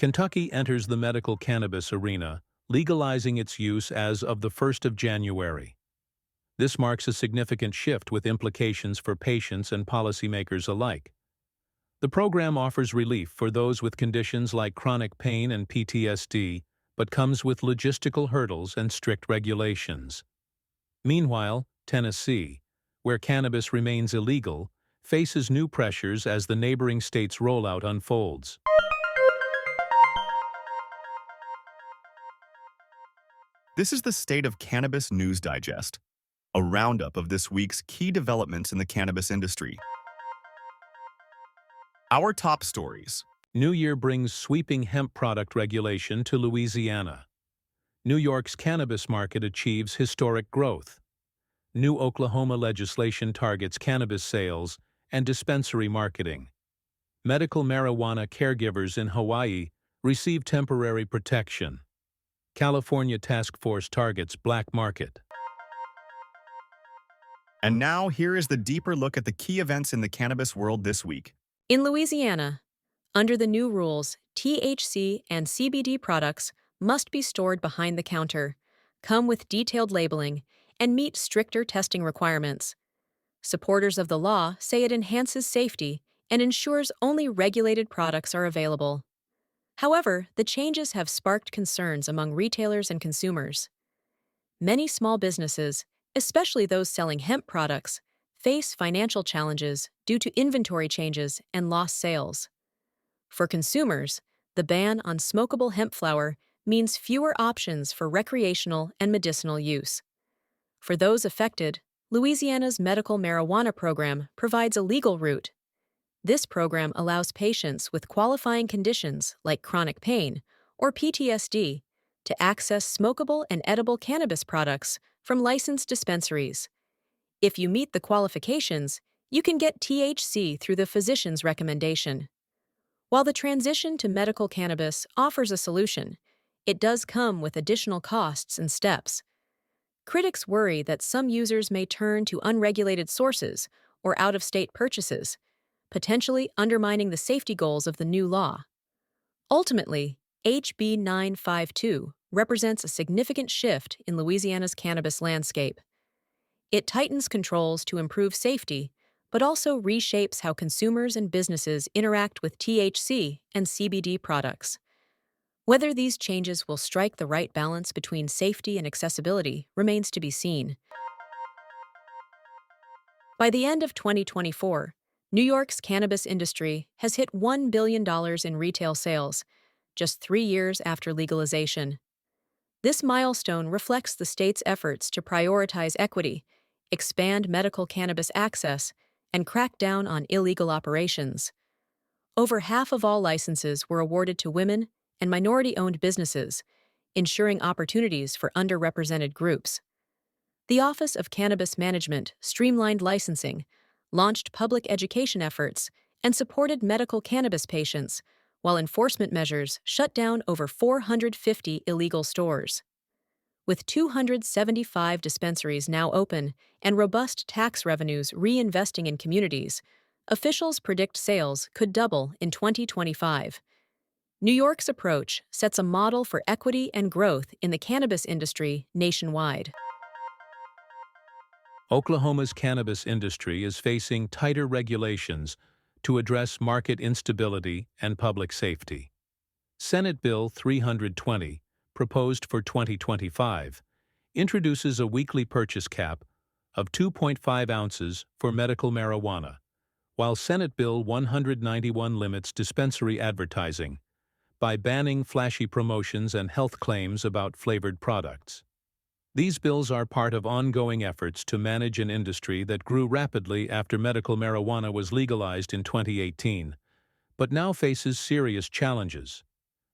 Kentucky enters the medical cannabis arena, legalizing its use as of the 1st of January. This marks a significant shift with implications for patients and policymakers alike. The program offers relief for those with conditions like chronic pain and PTSD, but comes with logistical hurdles and strict regulations. Meanwhile, Tennessee, where cannabis remains illegal, faces new pressures as the neighboring state's rollout unfolds. This is the State of Cannabis News Digest, a roundup of this week's key developments in the cannabis industry. Our top stories. New Year brings sweeping hemp product regulation to Louisiana. New York's cannabis market achieves historic growth. New Oklahoma legislation targets cannabis sales and dispensary marketing. Medical marijuana caregivers in Hawaii receive temporary protection. California task force targets black market. And now, here is the deeper look at the key events in the cannabis world this week. In Louisiana, under the new rules, THC and CBD products must be stored behind the counter, come with detailed labeling, and meet stricter testing requirements. Supporters of the law say it enhances safety and ensures only regulated products are available. However, the changes have sparked concerns among retailers and consumers. Many small businesses, especially those selling hemp products, face financial challenges due to inventory changes and lost sales. For consumers, the ban on smokable hemp flower means fewer options for recreational and medicinal use. For those affected, Louisiana's medical marijuana program provides a legal route. This program allows patients with qualifying conditions like chronic pain or PTSD to access smokable and edible cannabis products from licensed dispensaries. If you meet the qualifications, you can get THC through the physician's recommendation. While the transition to medical cannabis offers a solution, it does come with additional costs and steps. Critics worry that some users may turn to unregulated sources or out-of-state purchases, potentially undermining the safety goals of the new law. Ultimately, HB 952 represents a significant shift in Louisiana's cannabis landscape. It tightens controls to improve safety, but also reshapes how consumers and businesses interact with THC and CBD products. Whether these changes will strike the right balance between safety and accessibility remains to be seen. By the end of 2024, New York's cannabis industry has hit $1 billion in retail sales, just 3 years after legalization. This milestone reflects the state's efforts to prioritize equity, expand medical cannabis access, and crack down on illegal operations. Over half of all licenses were awarded to women and minority-owned businesses, ensuring opportunities for underrepresented groups. The Office of Cannabis Management streamlined licensing, launched public education efforts, and supported medical cannabis patients, while enforcement measures shut down over 450 illegal stores. With 275 dispensaries now open and robust tax revenues reinvesting in communities, officials predict sales could double in 2025. New York's approach sets a model for equity and growth in the cannabis industry nationwide. Oklahoma's cannabis industry is facing tighter regulations to address market instability and public safety. Senate Bill 320, proposed for 2025, introduces a weekly purchase cap of 2.5 ounces for medical marijuana, while Senate Bill 191 limits dispensary advertising by banning flashy promotions and health claims about flavored products. These bills are part of ongoing efforts to manage an industry that grew rapidly after medical marijuana was legalized in 2018, but now faces serious challenges.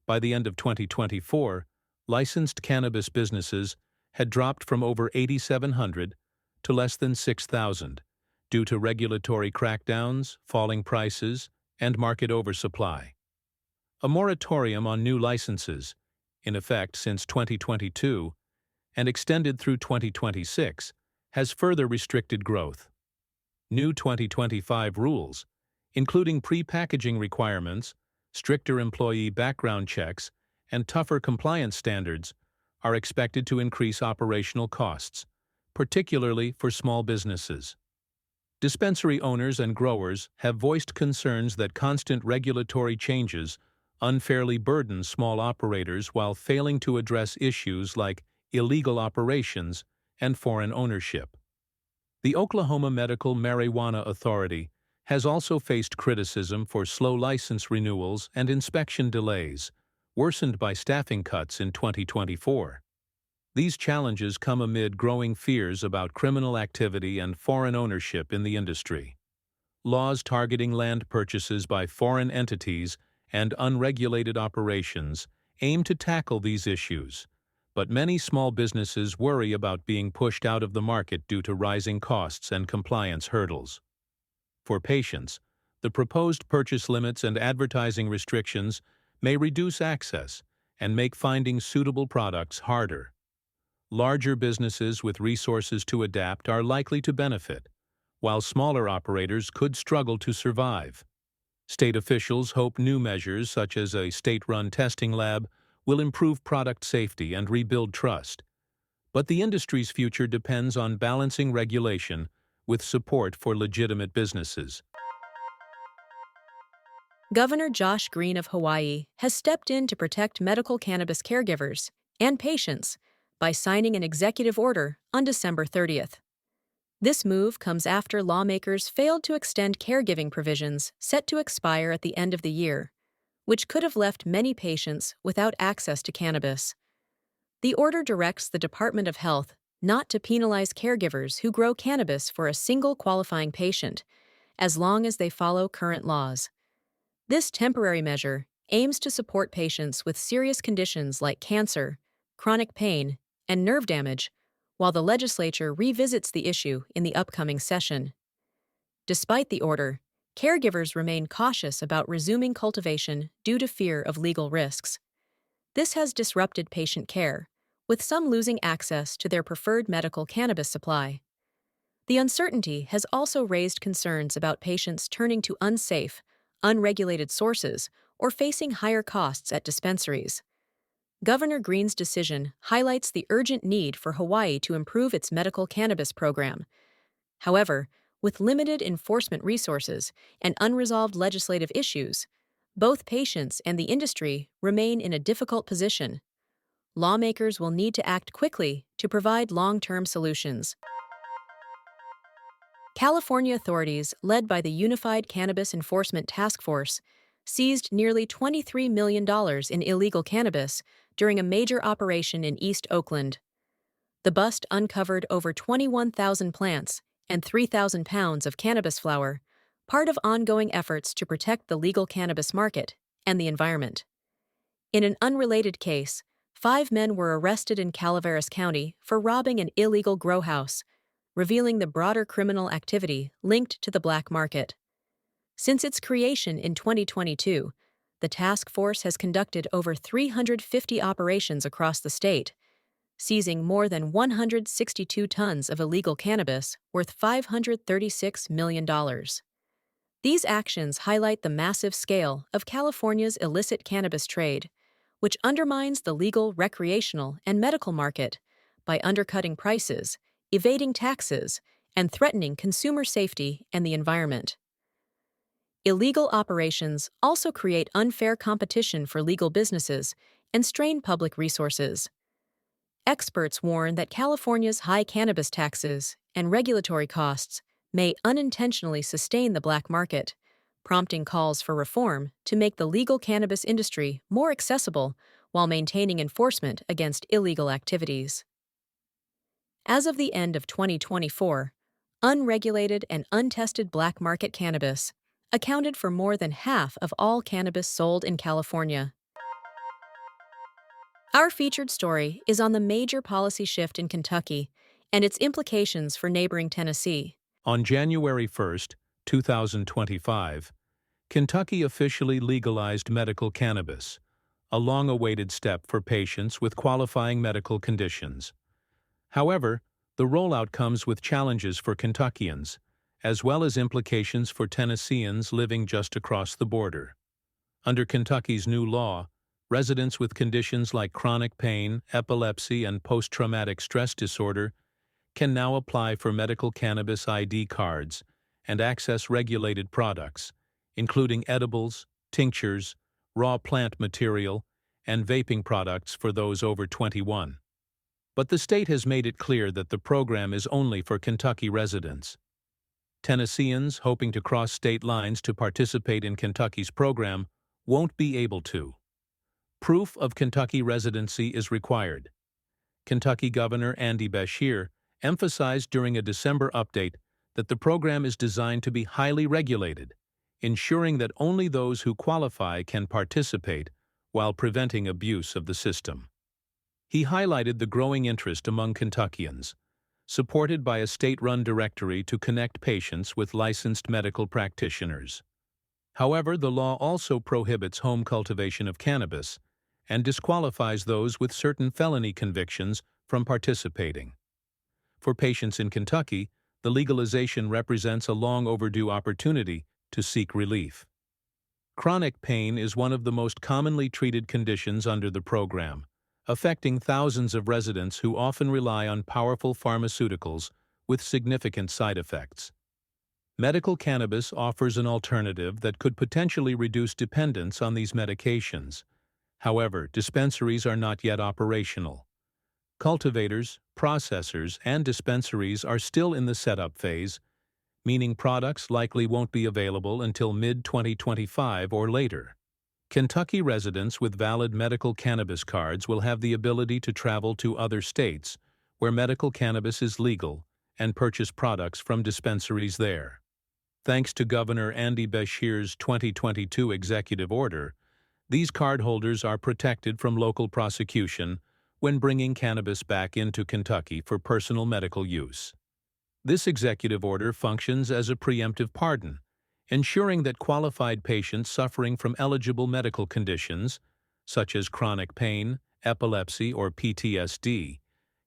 By the end of 2024, licensed cannabis businesses had dropped from over 8,700 to less than 6,000 due to regulatory crackdowns, falling prices, and market oversupply. A moratorium on new licenses, in effect since 2022, and extended through 2026, has further restricted growth. New 2025 rules, including pre-packaging requirements, stricter employee background checks, and tougher compliance standards are expected to increase operational costs, particularly for small businesses. Dispensary owners and growers have voiced concerns that constant regulatory changes unfairly burden small operators while failing to address issues like illegal operations and foreign ownership. The Oklahoma Medical Marijuana Authority has also faced criticism for slow license renewals and inspection delays, worsened by staffing cuts in 2024. These challenges come amid growing fears about criminal activity and foreign ownership in the industry. Laws targeting land purchases by foreign entities and unregulated operations aim to tackle these issues, but many small businesses worry about being pushed out of the market due to rising costs and compliance hurdles. For patients, the proposed purchase limits and advertising restrictions may reduce access and make finding suitable products harder. Larger businesses with resources to adapt are likely to benefit, while smaller operators could struggle to survive. State officials hope new measures such as a state-run testing lab will improve product safety and rebuild trust. But the industry's future depends on balancing regulation with support for legitimate businesses. Governor Josh Green of Hawaii has stepped in to protect medical cannabis caregivers and patients by signing an executive order on December 30th. This move comes after lawmakers failed to extend caregiving provisions set to expire at the end of the year, which could have left many patients without access to cannabis. The order directs the Department of Health not to penalize caregivers who grow cannabis for a single qualifying patient, as long as they follow current laws. This temporary measure aims to support patients with serious conditions like cancer, chronic pain, and nerve damage, while the legislature revisits the issue in the upcoming session. Despite the order, caregivers remain cautious about resuming cultivation due to fear of legal risks. This has disrupted patient care, with some losing access to their preferred medical cannabis supply. The uncertainty has also raised concerns about patients turning to unsafe, unregulated sources or facing higher costs at dispensaries. Governor Green's decision highlights the urgent need for Hawaii to improve its medical cannabis program. However, with limited enforcement resources and unresolved legislative issues, both patients and the industry remain in a difficult position. Lawmakers will need to act quickly to provide long-term solutions. California authorities, led by the Unified Cannabis Enforcement Task Force, seized nearly $23 million in illegal cannabis during a major operation in East Oakland. The bust uncovered over 21,000 plants and 3,000 pounds of cannabis flower, part of ongoing efforts to protect the legal cannabis market and the environment. In an unrelated case, 5 men were arrested in Calaveras County for robbing an illegal grow house, revealing the broader criminal activity linked to the black market. Since its creation in 2022, the task force has conducted over 350 operations across the state, seizing more than 162 tons of illegal cannabis worth $536 million. These actions highlight the massive scale of California's illicit cannabis trade, which undermines the legal recreational and medical market by undercutting prices, evading taxes, and threatening consumer safety and the environment. Illegal operations also create unfair competition for legal businesses and strain public resources. Experts warn that California's high cannabis taxes and regulatory costs may unintentionally sustain the black market, prompting calls for reform to make the legal cannabis industry more accessible while maintaining enforcement against illegal activities. As of the end of 2024, unregulated and untested black market cannabis accounted for more than half of all cannabis sold in California. Our featured story is on the major policy shift in Kentucky and its implications for neighboring Tennessee. On January 1, 2025, Kentucky officially legalized medical cannabis, a long-awaited step for patients with qualifying medical conditions. However, the rollout comes with challenges for Kentuckians, as well as implications for Tennesseans living just across the border. Under Kentucky's new law, residents with conditions like chronic pain, epilepsy, and post-traumatic stress disorder can now apply for medical cannabis ID cards and access regulated products, including edibles, tinctures, raw plant material, and vaping products for those over 21. But the state has made it clear that the program is only for Kentucky residents. Tennesseans hoping to cross state lines to participate in Kentucky's program won't be able to. Proof of Kentucky residency is required. Kentucky Governor Andy Beshear emphasized during a December update that the program is designed to be highly regulated, ensuring that only those who qualify can participate while preventing abuse of the system. He highlighted the growing interest among Kentuckians, supported by a state-run directory to connect patients with licensed medical practitioners. However, the law also prohibits home cultivation of cannabis and disqualifies those with certain felony convictions from participating. For patients in Kentucky, the legalization represents a long-overdue opportunity to seek relief. Chronic pain is one of the most commonly treated conditions under the program, affecting thousands of residents who often rely on powerful pharmaceuticals with significant side effects. Medical cannabis offers an alternative that could potentially reduce dependence on these medications. However, dispensaries are not yet operational. Cultivators, processors, and dispensaries are still in the setup phase, meaning products likely won't be available until mid-2025 or later. Kentucky residents with valid medical cannabis cards will have the ability to travel to other states where medical cannabis is legal and purchase products from dispensaries there. Thanks to Governor Andy Beshear's 2022 executive order, these cardholders are protected from local prosecution when bringing cannabis back into Kentucky for personal medical use. This executive order functions as a preemptive pardon, ensuring that qualified patients suffering from eligible medical conditions, such as chronic pain, epilepsy, or PTSD,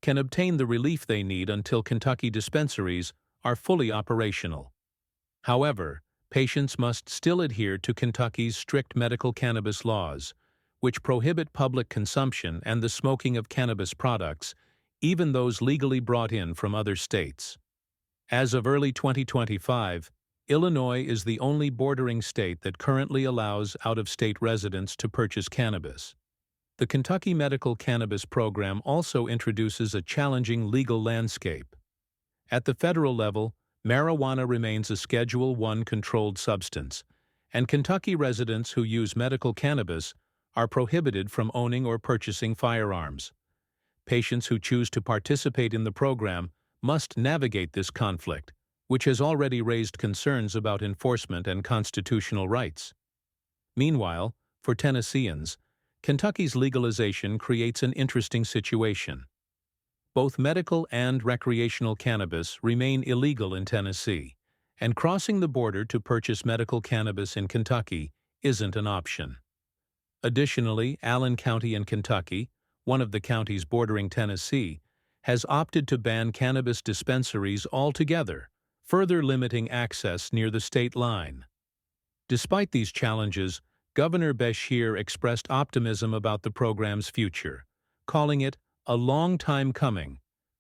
can obtain the relief they need until Kentucky dispensaries are fully operational. However, patients must still adhere to Kentucky's strict medical cannabis laws, which prohibit public consumption and the smoking of cannabis products, even those legally brought in from other states. As of early 2025, Illinois is the only bordering state that currently allows out-of-state residents to purchase cannabis. The Kentucky Medical Cannabis Program also introduces a challenging legal landscape. At the federal level, marijuana remains a Schedule I controlled substance, and Kentucky residents who use medical cannabis are prohibited from owning or purchasing firearms. Patients who choose to participate in the program must navigate this conflict, which has already raised concerns about enforcement and constitutional rights. Meanwhile, for Tennesseans, Kentucky's legalization creates an interesting situation. Both medical and recreational cannabis remain illegal in Tennessee, and crossing the border to purchase medical cannabis in Kentucky isn't an option. Additionally, Allen County in Kentucky, one of the counties bordering Tennessee, has opted to ban cannabis dispensaries altogether, further limiting access near the state line. Despite these challenges, Governor Beshear expressed optimism about the program's future, calling it a long time coming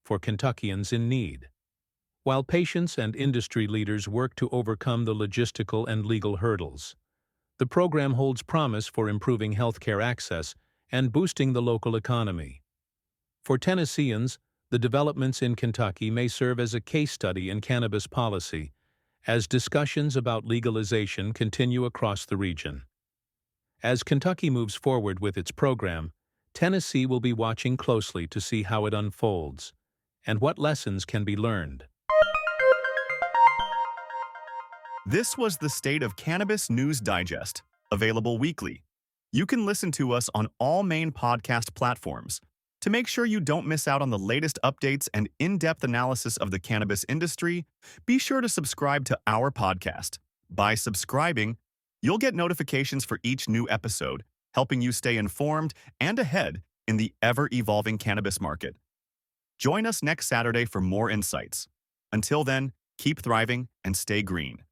for Kentuckians in need. While patients and industry leaders work to overcome the logistical and legal hurdles, the program holds promise for improving healthcare access and boosting the local economy. For Tennesseans, the developments in Kentucky may serve as a case study in cannabis policy as discussions about legalization continue across the region. As Kentucky moves forward with its program, Tennessee will be watching closely to see how it unfolds and what lessons can be learned. This was the State of Cannabis News Digest, available weekly. You can listen to us on all main podcast platforms. To make sure you don't miss out on the latest updates and in-depth analysis of the cannabis industry, be sure to subscribe to our podcast. By subscribing, you'll get notifications for each new episode, helping you stay informed and ahead in the ever-evolving cannabis market. Join us next Saturday for more insights. Until then, keep thriving and stay green.